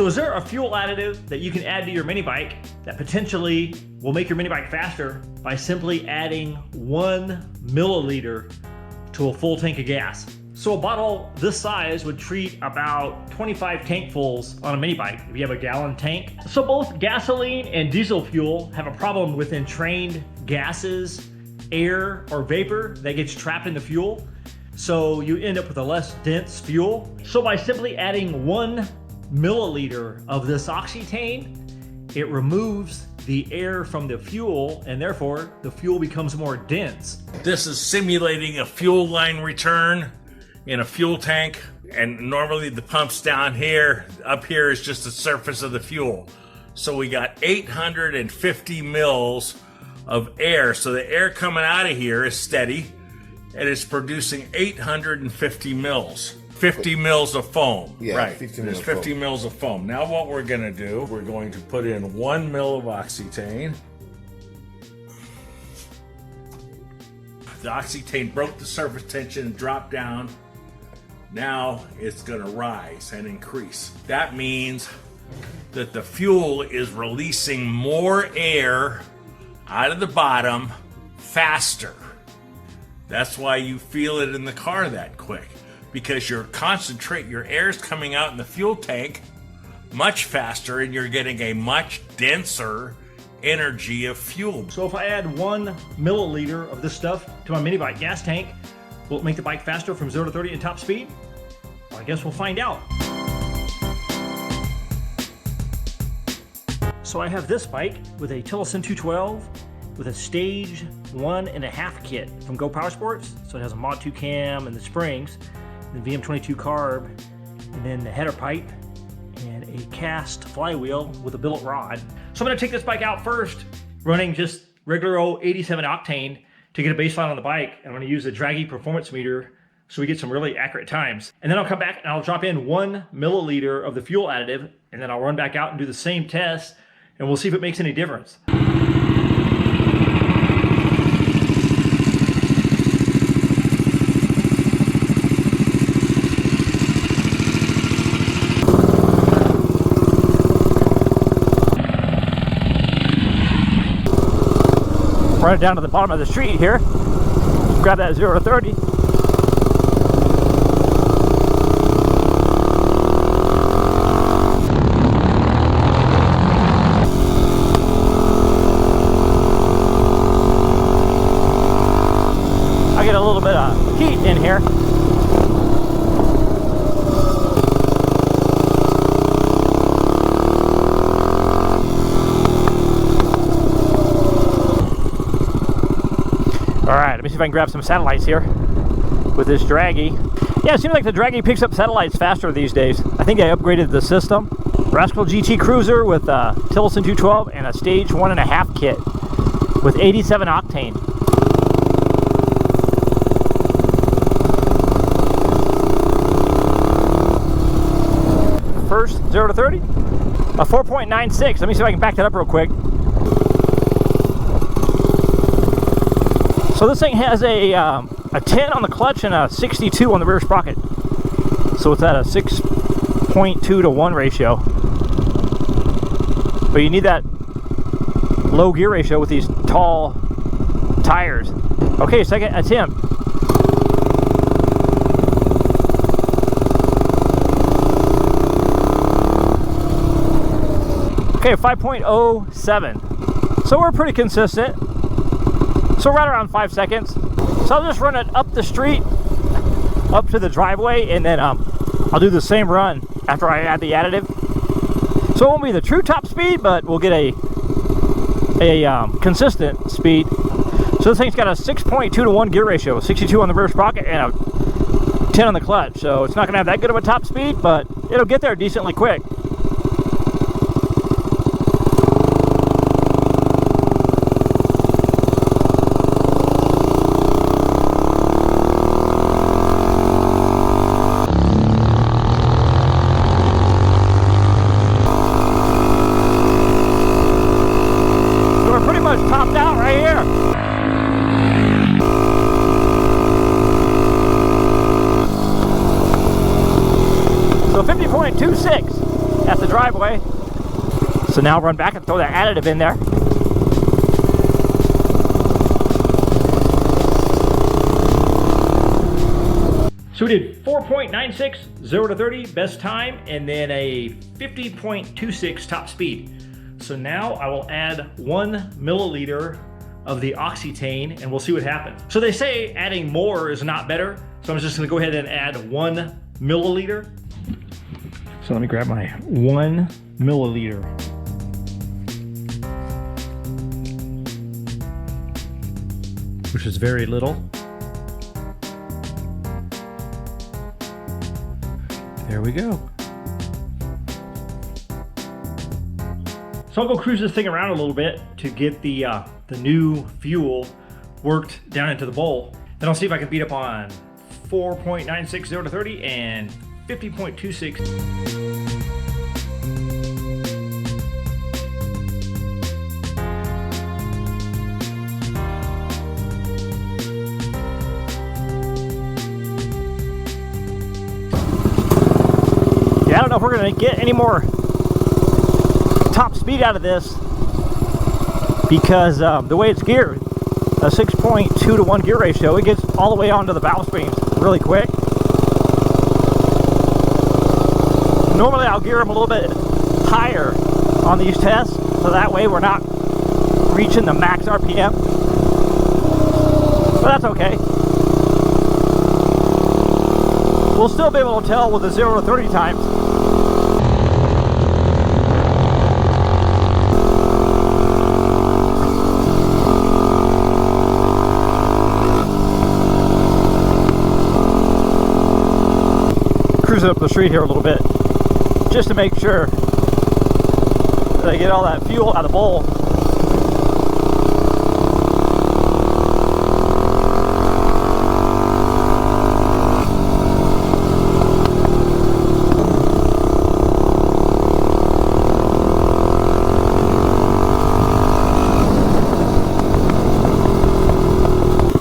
So is there a fuel additive that you can add to your mini bike that potentially will make your mini bike faster by simply adding 1 milliliter to a full tank of gas? So a bottle this size would treat about 25 tankfuls on a mini bike if you have a gallon tank. So both gasoline and diesel fuel have a problem with entrained gases, air, or vapor that gets trapped in the fuel. So you end up with a less dense fuel. So by simply adding 1 milliliter of this Oxytane, it removes the air from the fuel, and therefore the fuel becomes more dense. This is simulating a fuel line return in a fuel tank, and normally the pump's down here. Up here is just the surface of the fuel. So we got 850 mils of air. So the air coming out of here is steady, and it's producing 850 mils. 50 mils of foam. Yeah, right. 50 There's 50 mils of foam. Now what we're gonna do, we're going to put in 1 mil of Oxytane. The Oxytane broke the surface tension and dropped down. Now it's gonna rise and increase. That means that the fuel is releasing more air out of the bottom faster. That's why you feel it in the car that quick, because your air's coming out in the fuel tank much faster, and you're getting a much denser energy of fuel. So if I add 1 milliliter of this stuff to my mini bike gas tank, will it make the bike faster from 0 to 30 in top speed? Well, I guess we'll find out. So I have this bike with a Tillotson 212 with a stage 1.5 kit from Go Power Sports. So it has a Mod 2 cam and the springs, the VM22 carb, and then the header pipe, and a cast flywheel with a billet rod. So I'm gonna take this bike out first, running just regular old 87 octane to get a baseline on the bike. And I'm gonna use the Draggy performance meter so we get some really accurate times. And then I'll come back and I'll drop in 1 milliliter of the fuel additive, and then I'll run back out and do the same test, and we'll see if it makes any difference. Run it down to the bottom of the street here. Grab that 0 to 30. I get a little bit of heat in here. Alright, let me see if I can grab some satellites here with this Draggy. Yeah, it seems like the Draggy picks up satellites faster these days. I think I upgraded the system. Rascal GT Cruiser with a Tillotson 212 and a stage 1.5 kit with 87 octane. First 0 to 30, a 4.96. Let me see if I can back that up real quick. So this thing has a 10 on the clutch and a 62 on the rear sprocket. So it's at a 6.2 to 1 ratio. But you need that low gear ratio with these tall tires. Okay, second attempt. Okay, 5.07. So we're pretty consistent. So right around 5 seconds. So I'll just run it up the street, up to the driveway, and then I'll do the same run after I add the additive. So it won't be the true top speed, but we'll get a consistent speed. So this thing's got a 6.2 to 1 gear ratio, 62 on the rear sprocket and a 10 on the clutch. So it's not gonna have that good of a top speed, but it'll get there decently quick. Topped out right here. So 50.26. at the driveway. So now run back and throw that additive in there. So we did 4.96, 0 to 30, best time, and then a 50.26 top speed. So now I will add 1 milliliter of the Oxytane and we'll see what happens. So they say adding more is not better. So I'm just gonna go ahead and add 1 milliliter. So let me grab my 1 milliliter. Which is very little. There we go. So I'll go cruise this thing around a little bit to get the new fuel worked down into the bowl. Then I'll see if I can beat up on 4.96 0 to 30 and 50.26. I don't know if we're going to get any more top speed out of this because the way it's geared, a 6.2 to 1 gear ratio, it gets all the way onto the valve springs really quick. Normally I'll gear them a little bit higher on these tests so that way we're not reaching the max RPM, but that's okay. We'll still be able to tell with the 0 to 30 times. Cruising up the street here a little bit, just to make sure that I get all that fuel out of the bowl.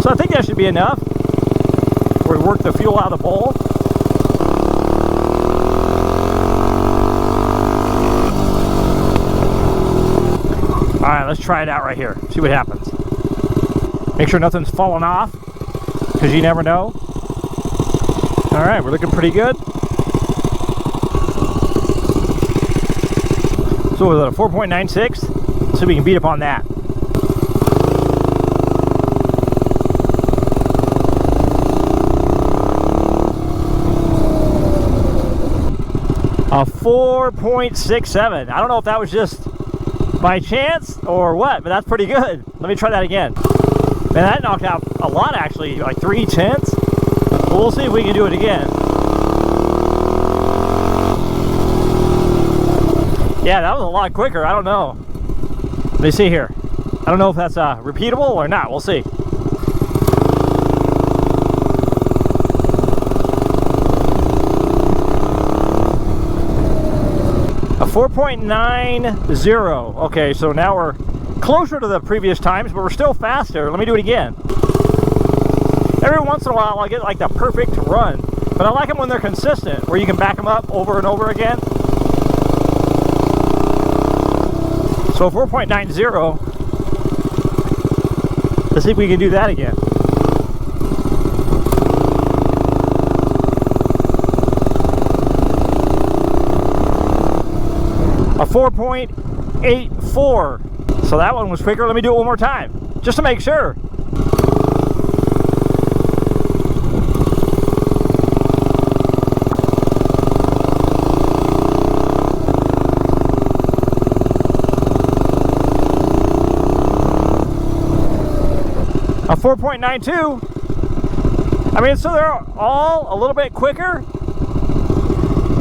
So I think that should be enough where we work the fuel out of the bowl. Alright, let's try it out right here. See what happens. Make sure nothing's falling off, because you never know. Alright, we're looking pretty good. So was it a 4.96? So we can beat up on that. A 4.67. I don't know if that was just by chance or what, but that's pretty good. Let me try that again. Man, that knocked out a lot actually, like 3/10. But we'll see if we can do it again. Yeah, that was a lot quicker. I don't know. Let me see here. I don't know if that's repeatable or not. We'll see. A 4.90. Okay, so now we're closer to the previous times, but we're still faster. Let me do it again. Every once in a while, I get like the perfect run, but I like them when they're consistent, where you can back them up over and over again. So 4.90. Let's see if we can do that again. A 4.84. So that one was quicker. Let me do it one more time, just to make sure. A 4.92. I mean, so they're all a little bit quicker.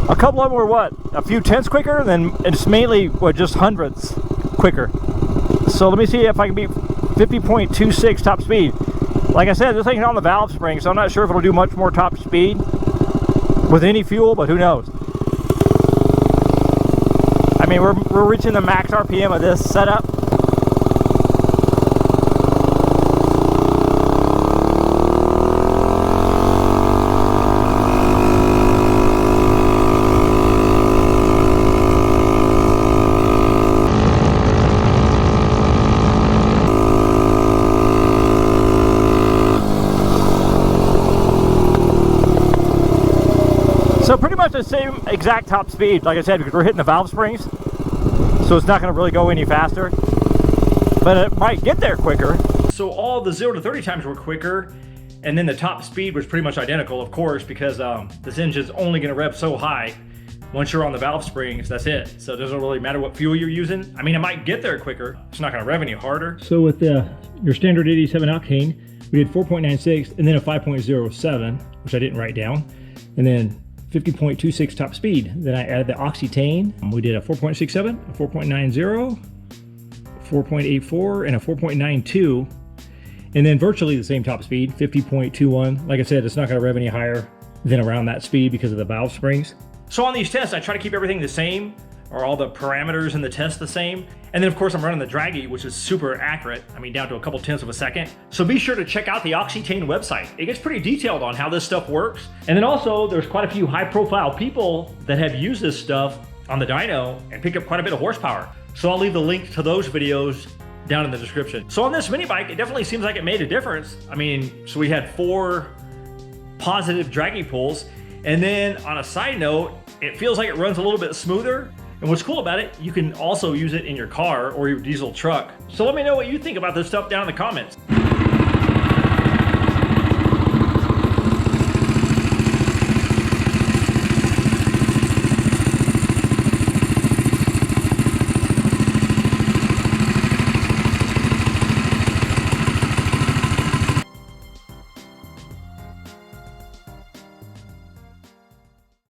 A couple of them were what? A few tenths quicker, then it's mainly what, just hundredths quicker. So let me see if I can beat 50.26 top speed. Like I said, this thing's on the valve spring, so I'm not sure if it'll do much more top speed with any fuel, but who knows? I mean, we're reaching the max RPM of this setup. So pretty much the same exact top speed, like I said, because we're hitting the valve springs. So it's not going to really go any faster. But it might get there quicker. So all the 0 to 30 times were quicker, and then the top speed was pretty much identical, of course, because this engine's only going to rev so high. Once you're on the valve springs, that's it. So it doesn't really matter what fuel you're using. I mean, it might get there quicker. It's not going to rev any harder. So with your standard 87 octane, we did 4.96 and then a 5.07, which I didn't write down, and then 50.26 top speed. Then I added the Oxytane. We did a 4.67, a 4.90, 4.84, and a 4.92. And then virtually the same top speed, 50.21. Like I said, it's not going to rev any higher than around that speed because of the valve springs. So on these tests, I try to keep everything the same, or all the parameters in the test the same. And then of course I'm running the Draggy, which is super accurate. I mean, down to a couple tenths of a second. So be sure to check out the Oxytane website. It gets pretty detailed on how this stuff works. And then also there's quite a few high profile people that have used this stuff on the dyno and picked up quite a bit of horsepower. So I'll leave the link to those videos down in the description. So on this mini bike, it definitely seems like it made a difference. I mean, so we had 4 positive Draggy pulls. And then on a side note, it feels like it runs a little bit smoother. And what's cool about it, you can also use it in your car or your diesel truck. So let me know what you think about this stuff down in the comments.